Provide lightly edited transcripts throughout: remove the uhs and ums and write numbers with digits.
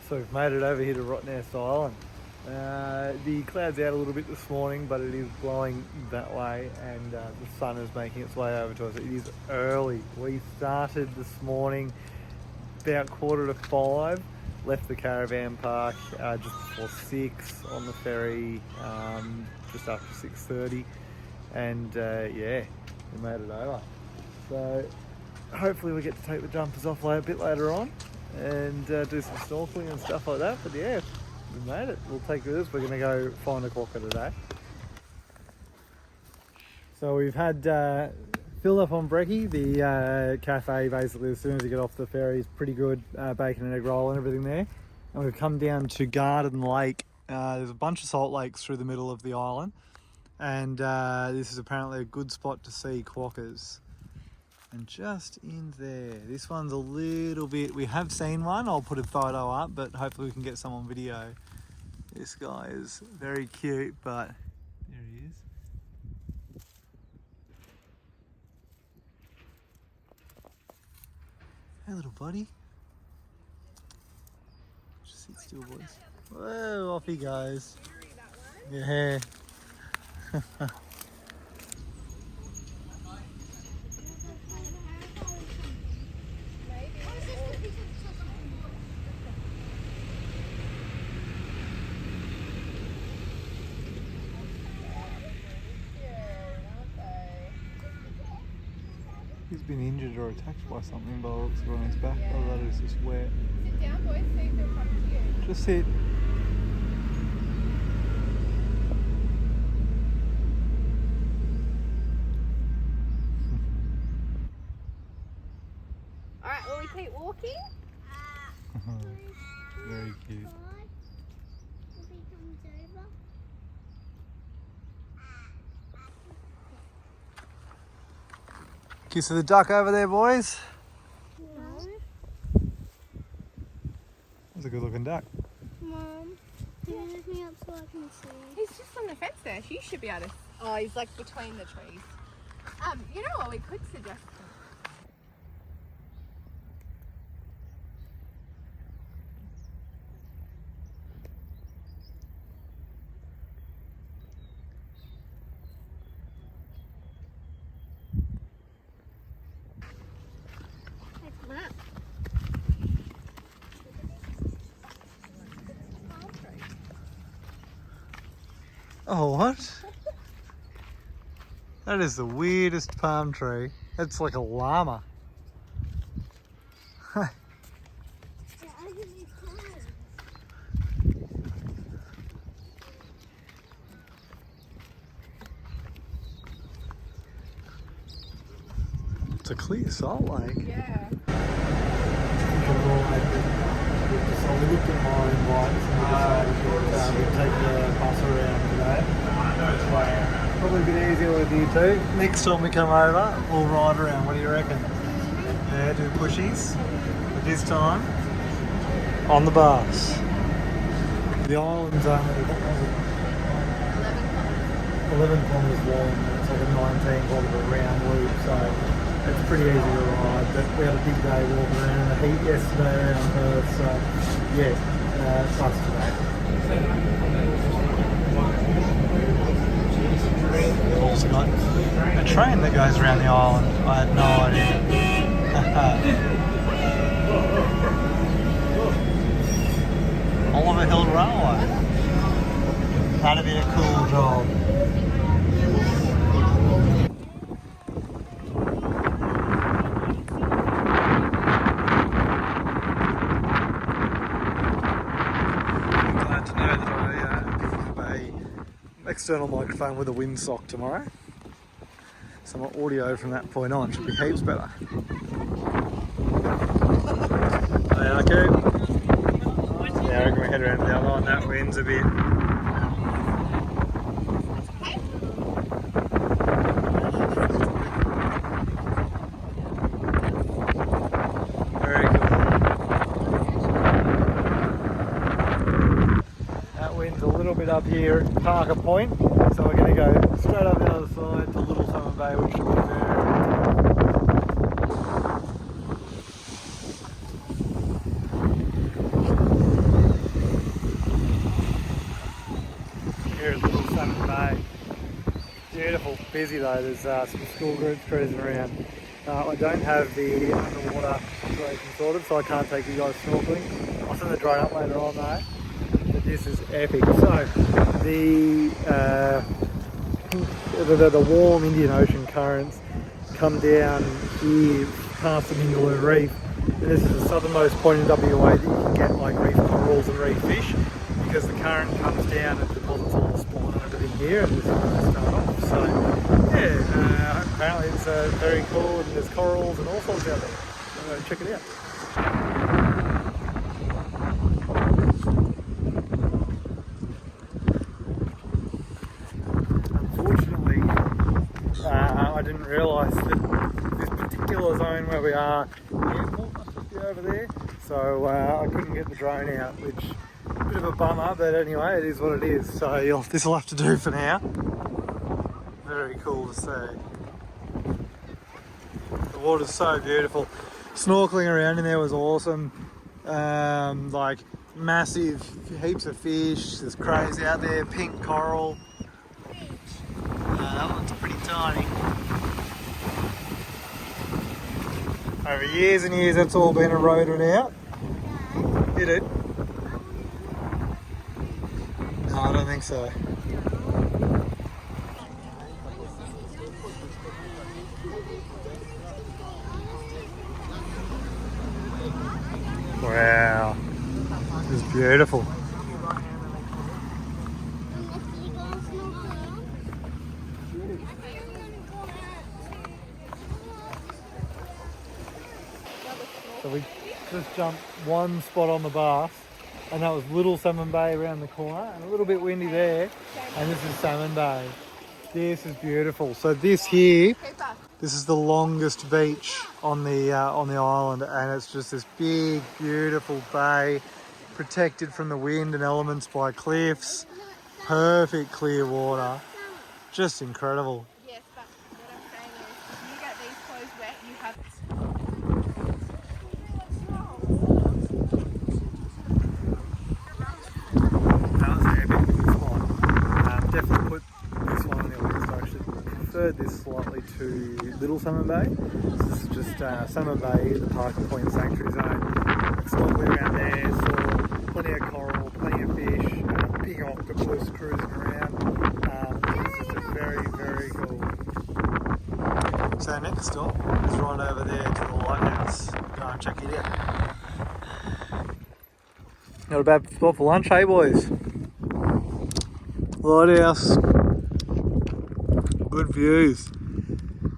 So we've made it over here to Rottnest Island. The cloud's out a little bit this morning, but it is blowing that way, and the sun is making its way over to us. It is early. We started this morning about 4:45, left the caravan park just before 6 on the ferry, just after 6:30, and yeah, we made it over. So hopefully we get to take the jumpers off a bit later on and do some snorkeling and stuff like that. But yeah, we made it. We'll take this. We're going to go find a quokka today. So we've had filled up on brekkie. The cafe, basically, as soon as you get off the ferry, is pretty good. Bacon and egg roll and everything there. And we've come down to Garden Lake. There's a bunch of salt lakes through the middle of the island, and this is apparently a good spot to see quokkas. And just in there, this one's a little bit, we have seen one, I'll put a photo up, but hopefully we can get some on video. This guy is very cute, but there he is. Hey little buddy. Just sit still, boys. Whoa, off he goes. Yeah. He's been injured or attacked by something by the looks of it on his back. Oh, that is just wet. Sit down, boys, so you feel comfortable. Just sit. Alright, will we keep walking? Very cute. Kiss of the duck over there, boys. No. That's a good looking duck. Mom, can you lift me up so I can see? He's just on the fence there. You should be able to. Oh, he's like between the trees. You know what we could suggest? Oh, what? That is the weirdest palm tree. It's like a llama. It's a clear salt lake. Yeah. So we looked at my invites and we decided we'd take the bus around today. Probably a bit easier with you two. Next time we come over, we'll ride around. What do you reckon? Yeah, do pushies. But this time, on the bus. The island's only 11 kilometres long. It's like a 19-kilometre round loop, so it's pretty easy to ride. But we had a big day walking around in the heat yesterday around Perth, so yeah, it's nice today. We've also got a train that goes around the island. I had no idea. Oliver Hill Railway. That'd be a cool job. External microphone with a windsock tomorrow, so my audio from that point on should be heaps better. Hey, okay. Yeah, I reckon we head around the other one. That wind's a bit. Very cool. That wind's a little bit up here at Parker Point, so we're going to go straight up the other side to Little Summer Bay, which should be there. bay. Beautiful, busy though. There's some school groups cruising around. I don't have the underwater situation sorted, so I can't take you guys snorkeling. I'll send the drone up later on though. But this is epic. So the warm Indian Ocean currents come down here past the Mingaloo Reef, and this is the southernmost point in WA that you can get like reef corals and reef fish, because the current comes down and deposits all the spawn and everything here, and this is where they start off. So yeah, apparently it's very cool, and there's corals and all sorts out there. So check it out. Unfortunately, I didn't realise that this particular zone where we are, the airport must just be over there, so I couldn't get the drone out, which is a bit of a bummer, but anyway, it is what it is. So this will have to do for now. Very cool to see. The water's so beautiful. Snorkeling around in there was awesome. Like massive, heaps of fish. There's crazy out there, pink coral. That one's pretty tiny. Over years and years, that's all been eroded out. Did it? No, I don't think so. Wow, this is beautiful. So we just jumped one spot on the bass, and that was Little Salmon Bay around the corner, and a little bit windy there, and this is Salmon Bay. This is beautiful. So this here, this is the longest beach on the island, and it's just this big, beautiful bay, protected from the wind and elements by cliffs, perfect clear water, just incredible. Yes, but what I'm saying is, you get these clothes wet, you have... That was an epic spot. Definitely put this one on your list. I actually preferred this slightly to Little Salmon Bay. This is just Salmon Bay, the parking point sanctuary zone. Snorkeling around there, saw plenty of coral, plenty of fish, big octopus cruising around. This is just very, very cool. So our next stop is right over there to the lighthouse. Go and check it out. Not a bad spot for lunch, hey boys? Lighthouse. Good views.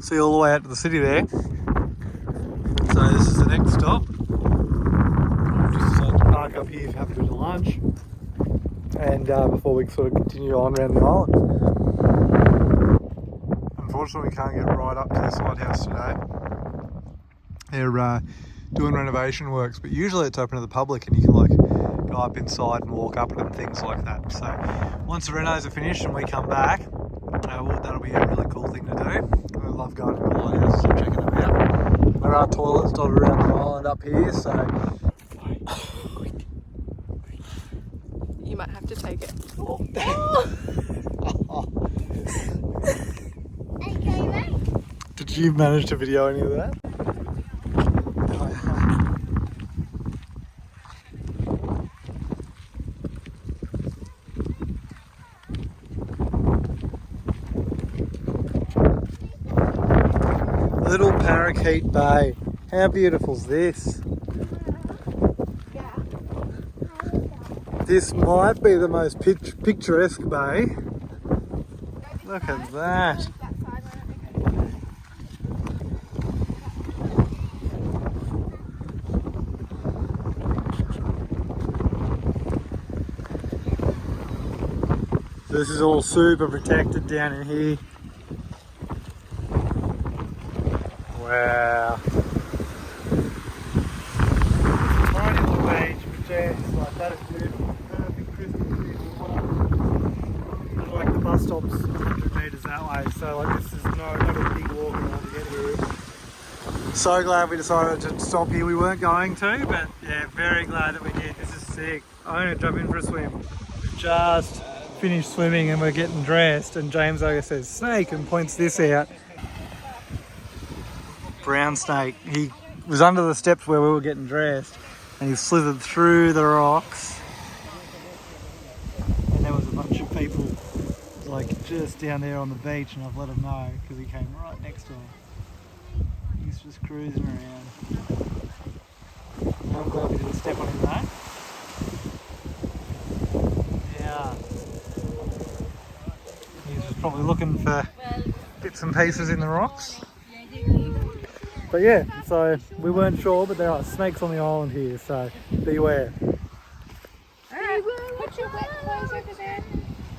See all the way out to the city there. So this is the next stop. We've just decided to park up here, have a bit of lunch, and before we sort of continue on around the island. Unfortunately, we can't get right up to this lighthouse today. They're doing renovation works, but usually it's open to the public, and you can like go up inside and walk up it and things like that. So once the renos are finished and we come back, that'll be a really cool thing to do. I love going to the lighthouse and checking them out. There are toilets dotted around the island up here, so You might have to take it. Did you manage to video any of that? Little Parakeet Bay. How beautiful is this? This might be the most picturesque bay. Look at that. This is all super protected down in here. Wow. Tiny little beach, but just like that is beautiful. Perfect crystal clear water. Like the bus stop's 100 metres that way, so like this is not a big walk around to get here. So glad we decided to stop here. We weren't going to, but yeah, very glad that we did. This is sick. I'm gonna jump in for a swim. Just finished swimming and we're getting dressed, and James Ogre says snake and points this out. Brown snake. He was under the steps where we were getting dressed and he slithered through the rocks, and there was a bunch of people like just down there on the beach, and I've let him know because he came right next to him. He's just cruising around. I'm glad we didn't step on him though. Yeah. He's just probably looking for bits and pieces in the rocks. But yeah, so we weren't sure, but there are snakes on the island here, so beware. Alright, put your wet clothes over there.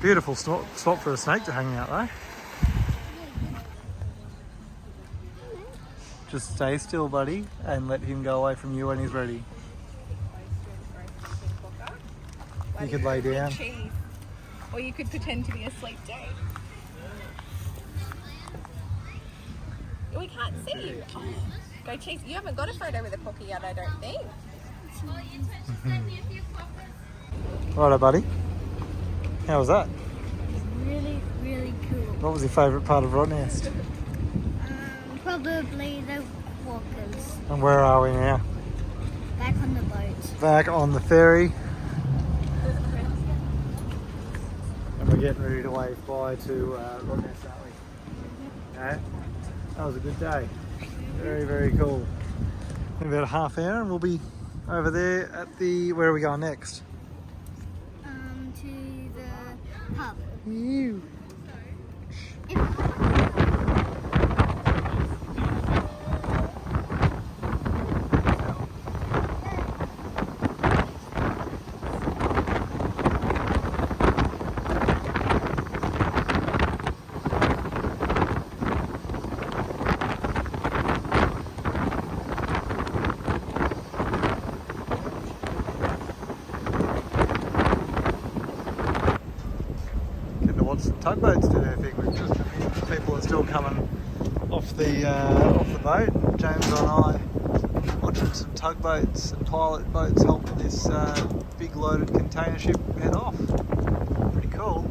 Beautiful spot for a snake to hang out though. Just stay still, buddy, and let him go away from you when he's ready. You could lay down. Or you could pretend to be asleep too. We can't see you. Oh, go chase. You haven't got a photo with a Quokka yet, I don't think. Righto, buddy. How was that? Really, really cool. What was your favourite part of Rottnest? Probably the Quokkas. And where are we now? Back on the boat. Back on the ferry. And we're getting ready to wave bye to Rottnest, aren't we? Yeah. That was a good day. Very, very cool. In about a half hour and we'll be over there at the... Where are we going next? To the pub. You. Some tugboats do their thing. We've just people are still coming off the boat. James and I watching some tugboats and pilot boats helping this big loaded container ship head off. Pretty cool.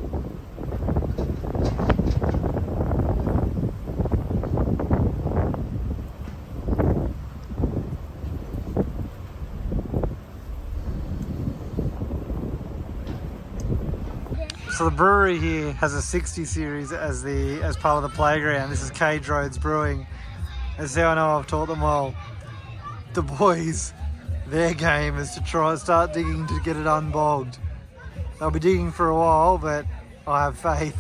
So the brewery here has a 60 series as part of the playground. This is Cage Roads Brewing. That's how I know I've taught them well. The boys, their game is to try and start digging to get it unbogged. They'll be digging for a while, but I have faith.